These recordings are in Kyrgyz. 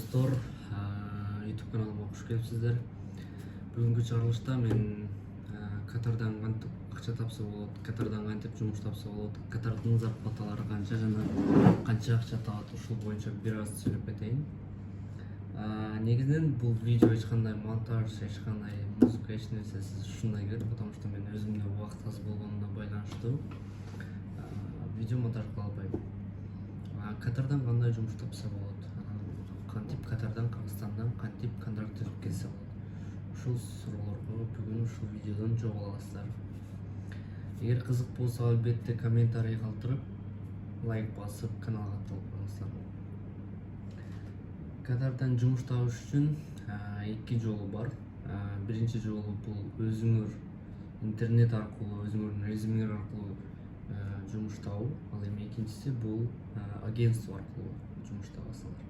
достор, YouTube каналыма хош келипсиздер. Бүгүнкү чыгарылышта мен Катардан кантип акча тапса болот, Катардан кантип жумуш тапса болот, Катардын зарплаталары канча жана канча акча табат, ушул боюнча бир аз сүйлөп кетейин. Негизинен бул видео эч кандай монтаж, эч кандай музыка, эч нерсесиз ушундай келет, потому что мен өзүмдө убакыт аз болгонуна байланыштуу видео монтаж кыла албайм. Катардан кандай жумуш тапса болот, кантип Катардан, Кыргызстандан кантип контракт түзүп келсе болот. Ушул суроолорго бүгүн ушул видеодон жооп аласыздар. Эгер кызык болсо, албетте комментарий калтырып, лайк басып, каналга катталып коюңуздар. Катардан жумуш табыш үчүн эки жолу бар. Биринчи жолу бул өзүңөр интернет аркылуу, өзүңөрдүн резюмеңер аркылуу жумуш табуу. Ал эми экинчиси бул агентство аркылуу жумуш табасыңар.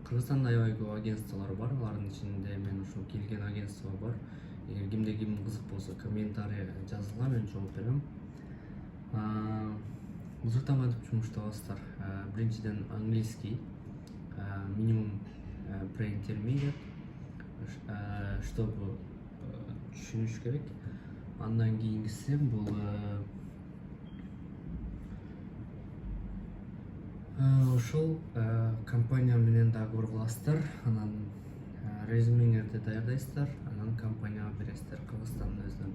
Кыргызстанда аябай көп агентстволор бар. Алардын ичинде мен ушул келген агентство бар. Эгер кимде ким кызык болсо, комментарий жазгыла, мен жооп берем. Бул жактан кантип жумуш табасыздар? Биринчиден английский, минимум pre-intermediate, чтобы түшүнүш керек. Андан кийинкиси бул ошол компания менен договор кыласыздар, анан резюмеңерди даярдайсыздар, анан компанияга бересиздер, Кыргызстандын өзүнөн.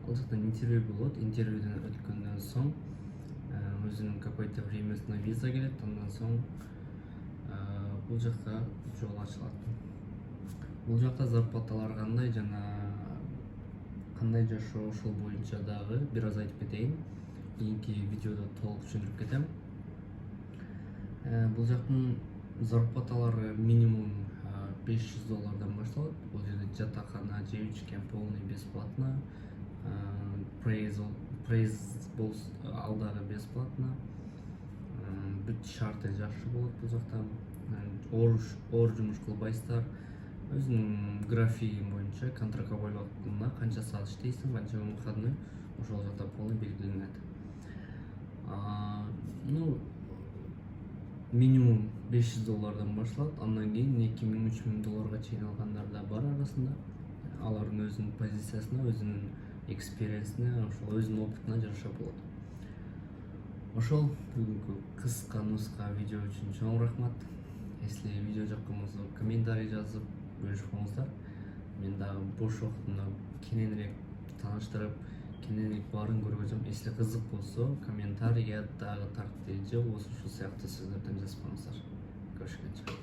Ал жактан интервью болот. Интервьюдөн өткөндөн соң өзүнүн какой-то временный виза келет, андан соң бул жакка жол ачылат. Бул жакта зарплаталар кандай жана кандай жашоо, ошол боюнча дагы бир аз айтып кетейин. Кийинки видеодо толук түшүндүрүп кетем. Бул жактын зарплаталары минимум $500 башталат. Бул жерде жатакана, жеп ичкен полный бесплатно, прейз болсо ал дагы бесплатно. Бүт шарты жакшы болот бул жакта. Оор жумуш кылбайсыздар. Өзүнүн графигиң боюнча контракт вакытында канча саат иштейсиң, канча выходной, ошол жакта полный белгиленет. Минимум $500 башталат. Андан кийин $2000–3000 чейин алгандар да бар арасында. Алардын өзүнүн позициясына, өзүнүн экспириенсине, ошол өзүнүн опытына жараша болот. Ошол бүгүнкү кыска нуска видео үчүн чоң рахмат. Если видео жаккан болсо, комментарий жазып бөлүшүп коюңуздар. Мен дагы бош убактымда кененирээк тааныштырып, кененирээк баарын көргөзөм. Если кызык болсо, комментарийге дагы тарт же ушул сыяктуу сөздөрдөн жазып коюңуздар. Көрүшкөнчө.